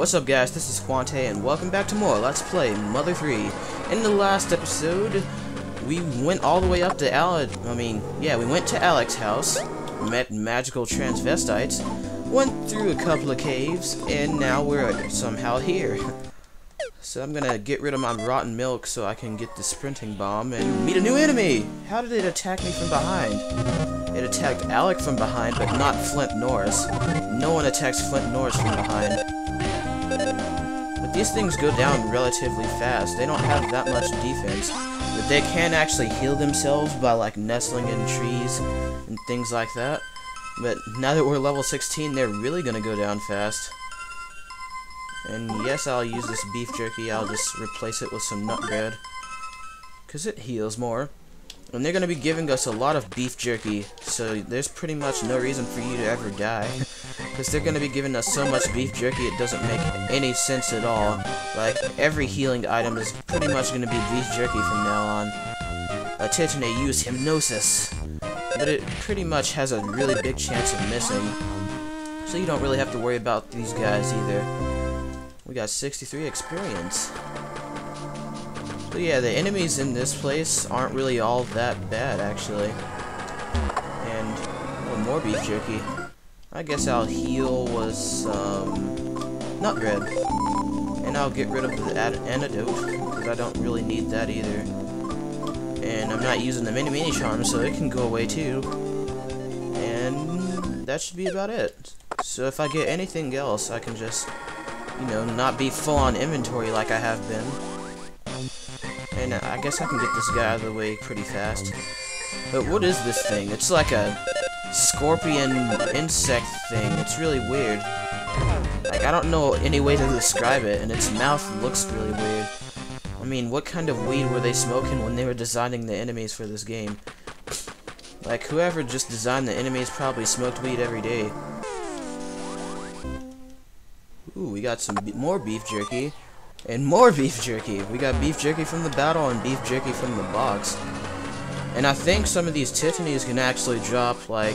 What's up guys, this is Quante and welcome back to more Let's Play Mother 3. In the last episode, we went all the way up to Alec, we went to Alec's house, met magical transvestites, went through a couple of caves, and now we're somehow here. So I'm gonna get rid of my rotten milk so I can get the sprinting bomb and meet a new enemy! How did it attack me from behind? It attacked Alec from behind, but not Flint Norris. No one attacks Flint Norris from behind. But these things go down relatively fast. They don't have that much defense. But they can actually heal themselves by like nestling in trees and things like that. But now that we're level 16, they're really gonna go down fast. And yes, I'll use this beef jerky. I'll just replace it with some nut bread, 'cause it heals more. And they're gonna be giving us a lot of beef jerky, so there's pretty much no reason for you to ever die. Because they're gonna be giving us so much beef jerky, it doesn't make any sense at all. Like, every healing item is pretty much gonna be beef jerky from now on. Attention to use hypnosis, but it pretty much has a really big chance of missing. So you don't really have to worry about these guys either. We got 63 experience. So yeah, the enemies in this place aren't really all that bad, actually. And, oh, more beef jerky. I guess I'll heal with some nut bread. And I'll get rid of the antidote, because I don't really need that either. And I'm not using the mini charm, so it can go away too. And that should be about it. So if I get anything else, I can just, you know, not be full on inventory like I have been. And I guess I can get this guy out of the way pretty fast. But what is this thing? It's like a scorpion insect thing. It's really weird. Like, I don't know any way to describe it, and its mouth looks really weird. I mean, what kind of weed were they smoking when they were designing the enemies for this game? Like, whoever just designed the enemies probably smoked weed every day. Ooh, we got some more beef jerky. And more beef jerky. We got beef jerky from the battle and beef jerky from the box. And I think some of these Tiffany's can actually drop, like,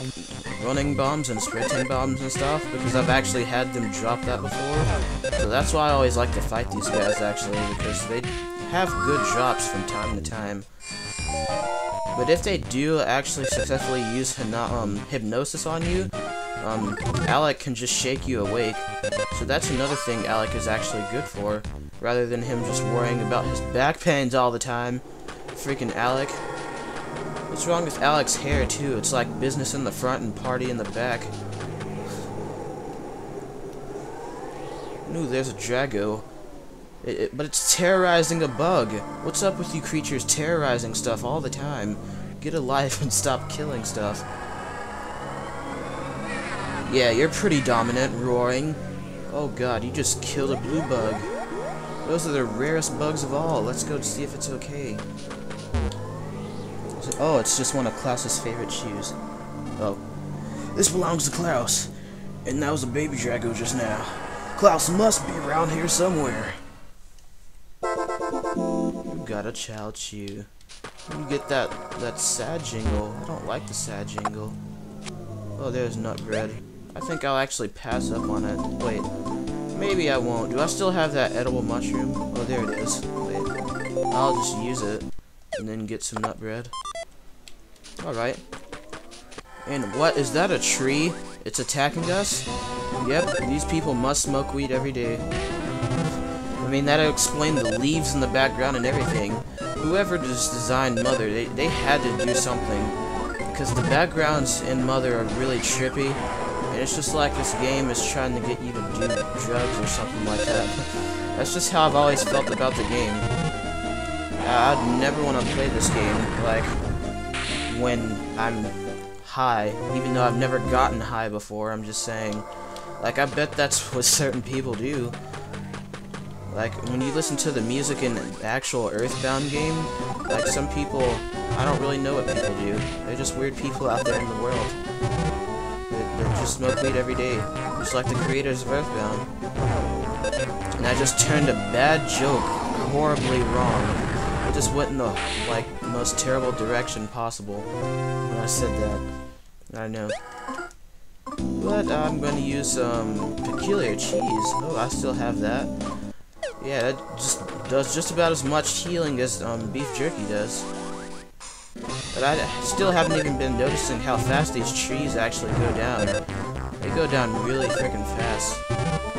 running bombs and sprinting bombs and stuff, because I've actually had them drop that before. So that's why I always like to fight these guys, actually, because they have good drops from time to time. But if they do actually successfully use hypnosis on you, Alec can just shake you awake. So that's another thing Alec is actually good for, rather than him just worrying about his back pains all the time. Freaking Alec. What's wrong with Alec's hair, too? It's like business in the front and party in the back. Ooh, there's a Drago. But it's terrorizing a bug. What's up with you creatures terrorizing stuff all the time? Get a life and stop killing stuff. Yeah, you're pretty dominant, roaring. Oh god, you just killed a blue bug. Those are the rarest bugs of all. Let's go see if it's okay. Oh, it's just one of Klaus's favorite shoes. Oh. This belongs to Klaus. And that was a baby Drago just now. Klaus must be around here somewhere. You got a child shoe. You get that sad jingle. I don't like the sad jingle. Oh, there's nut bread. I think I'll actually pass up on it. Wait. Maybe I won't. Do I still have that edible mushroom? Oh, there it is. Wait. I'll just use it. And then get some nut bread. Alright. And what? Is that a tree? It's attacking us? Yep, these people must smoke weed every day. I mean, that'll explain the leaves in the background and everything. Whoever just designed Mother, they had to do something. Because the backgrounds in Mother are really trippy. And it's just like this game is trying to get you to do drugs or something like that. That's just how I've always felt about the game. I'd never want to play this game, like, when I'm high. Even though I've never gotten high before, I'm just saying. Like, I bet that's what certain people do. Like, when you listen to the music in the actual Earthbound game, like, some people, I don't really know what people do. They're just weird people out there in the world. They just smoke weed every day, just like the creators of Earthbound. And I just turned a bad joke horribly wrong. I just went in the, like, most terrible direction possible when I said that. I know. But I'm going to use peculiar cheese. Oh, I still have that. Yeah, that just does just about as much healing as beef jerky does. But I still haven't even been noticing how fast these trees actually go down. They go down really freaking fast.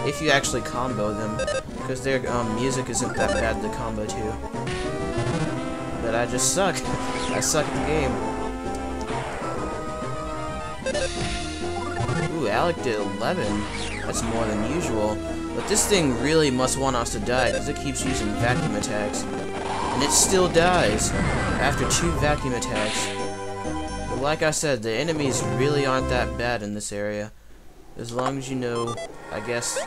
If you actually combo them. Because their music isn't that bad to combo to. But I just suck. I suck at the game. Ooh, Alec did 11. That's more than usual. But this thing really must want us to die because it keeps using vacuum attacks. And it still dies after 2 vacuum attacks. But like I said, the enemies really aren't that bad in this area. As long as you know, I guess...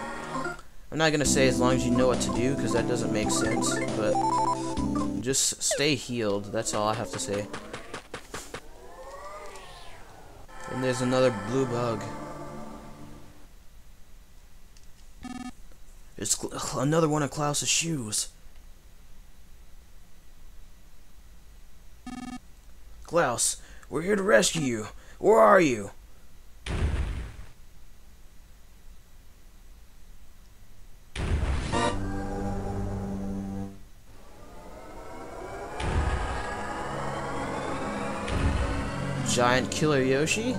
I'm not gonna say as long as you know what to do, because that doesn't make sense, but... just stay healed, that's all I have to say. And there's another blue bug. It's another one of Klaus's shoes. Klaus, we're here to rescue you. Where are you? Giant Killer Yoshi?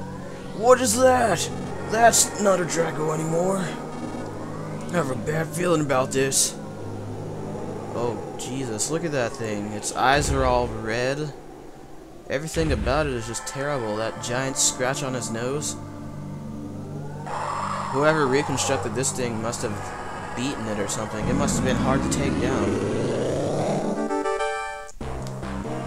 What is that? That's not a Drago anymore. I have a bad feeling about this. Oh, Jesus, look at that thing. Its eyes are all red. Everything about it is just terrible. That giant scratch on his nose. Whoever reconstructed this thing must have beaten it or something. It must have been hard to take down.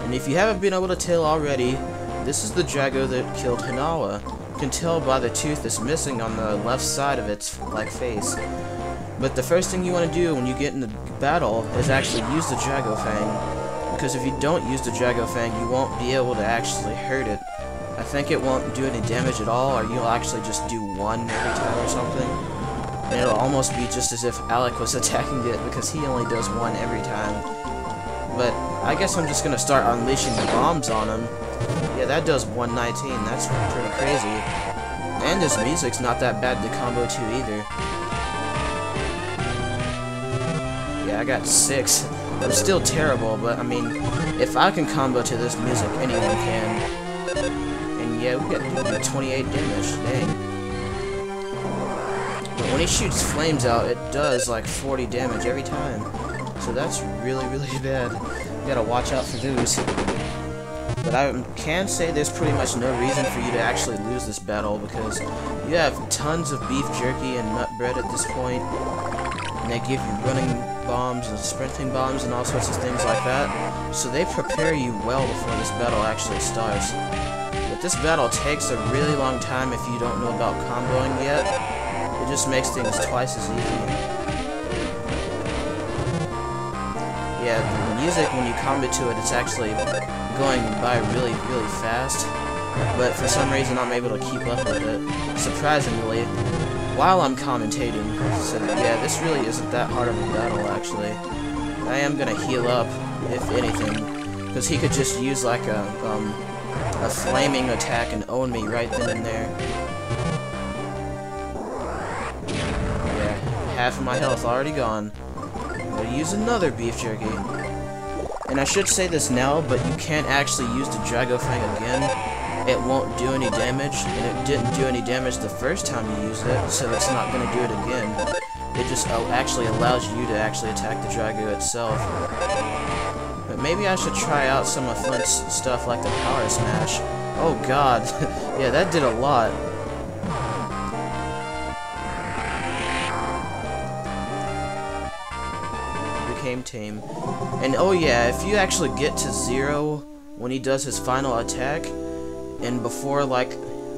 And if you haven't been able to tell already, this is the Drago that killed Hinawa. You can tell by the tooth that's missing on the left side of its face. But the first thing you want to do when you get in the battle is actually use the Drago Fang. Because if you don't use the Drago Fang, you won't be able to actually hurt it. I think it won't do any damage at all, or you'll actually just do 1 every time or something. And it'll almost be just as if Alec was attacking it, because he only does 1 every time. But I guess I'm just going to start unleashing the bombs on him. Yeah, that does 119, that's pretty crazy. And his music's not that bad to combo to either. Yeah, I got 6. I'm still terrible, but I mean, if I can combo to this music, anyone can. And yeah, we got 28 damage, dang. But when he shoots flames out, it does like 40 damage every time. So that's really, really bad. You gotta watch out for those. But I can say there's pretty much no reason for you to actually lose this battle, because you have tons of beef jerky and nut bread at this point, and they give you running bombs and sprinting bombs and all sorts of things like that, so they prepare you well before this battle actually starts. But this battle takes a really long time if you don't know about comboing yet. It just makes things twice as easy. Yeah, the music, when you combo to it, it's actually going by really, really fast. But for some reason, I'm able to keep up with it, surprisingly, while I'm commentating. So yeah, this really isn't that hard of a battle, actually. I am gonna heal up, if anything, because he could just use like a flaming attack and own me right then and there. Yeah, half of my health already gone. I'm gonna use another beef jerky. And I should say this now, but you can't actually use the Drago Fang again. It won't do any damage, and it didn't do any damage the first time you used it, so it's not gonna do it again. It just actually allows you to actually attack the Drago itself. But maybe I should try out some of Flint's stuff like the Power Smash. Oh god, yeah, that did a lot. Became tame. And oh yeah, if you actually get to 0 when he does his final attack, and before like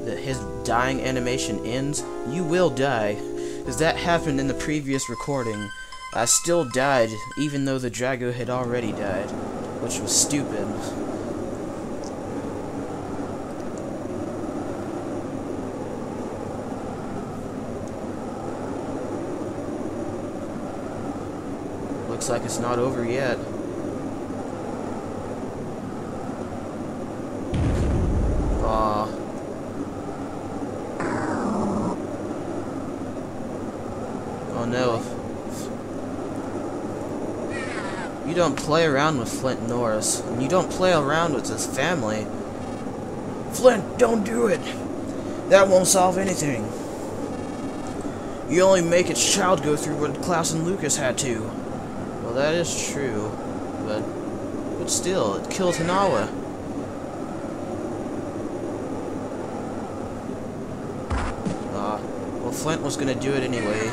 his dying animation ends, you will die. Because that happened in the previous recording. I still died, even though the Drago had already died, which was stupid. Looks like it's not over yet. You don't play around with Flint Norris, and you don't play around with his family. Flint, don't do it! That won't solve anything. You only make its child go through what Klaus and Lucas had to. Well, that is true, but still, it killed Hinawa. Well, Flint was gonna do it anyway.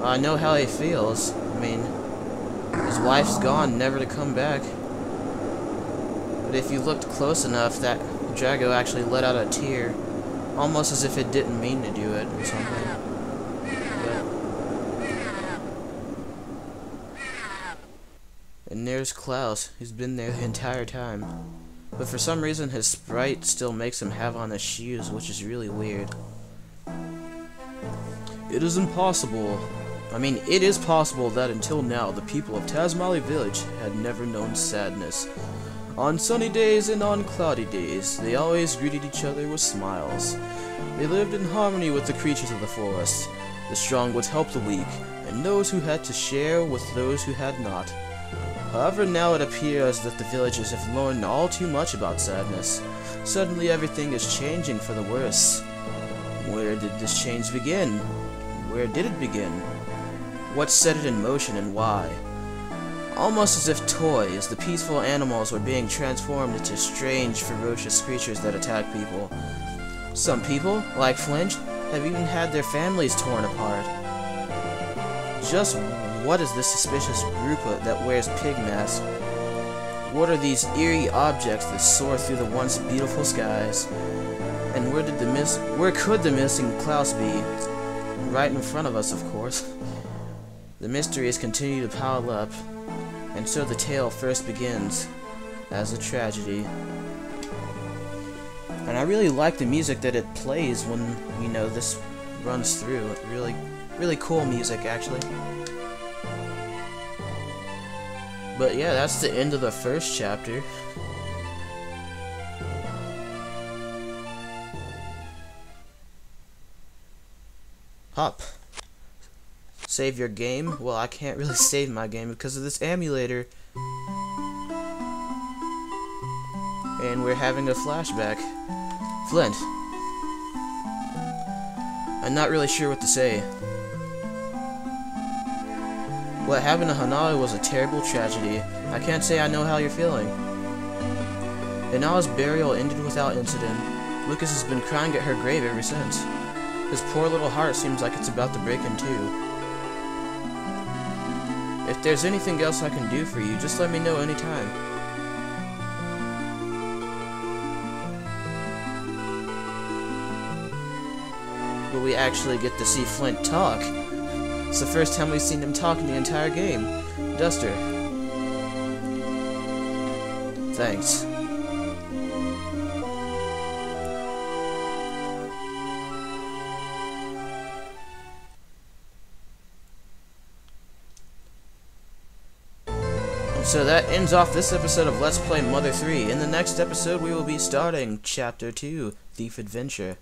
I know how he feels. I mean, his wife's gone, never to come back. But if you looked close enough, that Drago actually let out a tear, almost as if it didn't mean to do it or something. And there's Klaus, who's been there the entire time. But for some reason, his sprite still makes him have on his shoes, which is really weird. It is impossible. I mean, it is possible that until now, the people of Tazmali Village had never known sadness. On sunny days and on cloudy days, they always greeted each other with smiles. They lived in harmony with the creatures of the forest. The strong would help the weak, and those who had to share with those who had not. However, now it appears that the villagers have learned all too much about sadness. Suddenly everything is changing for the worse. Where did this change begin? Where did it begin? What set it in motion and why? Almost as if toys, the peaceful animals were being transformed into strange, ferocious creatures that attack people. Some people, like Flint, have even had their families torn apart. Just what is this suspicious group that wears pig masks? What are these eerie objects that soar through the once beautiful skies? And where could the missing Klaus be? Right in front of us, of course. The mysteries continue to pile up, and so the tale first begins as a tragedy. And I really like the music that it plays when, you know, this runs through. Really cool music, actually. But yeah, that's the end of the first chapter. Hop. Save your game? Well, I can't really save my game because of this emulator. And we're having a flashback. Flint. I'm not really sure what to say. What happened to Hinawa was a terrible tragedy. I can't say I know how you're feeling. Hinawa's burial ended without incident. Lucas has been crying at her grave ever since. His poor little heart seems like it's about to break in two. If there's anything else I can do for you, just let me know anytime. But we actually get to see Flint talk. It's the first time we've seen him talk in the entire game. Duster. Thanks. So that ends off this episode of Let's Play Mother 3. In the next episode, we will be starting Chapter 2, Thief Adventure.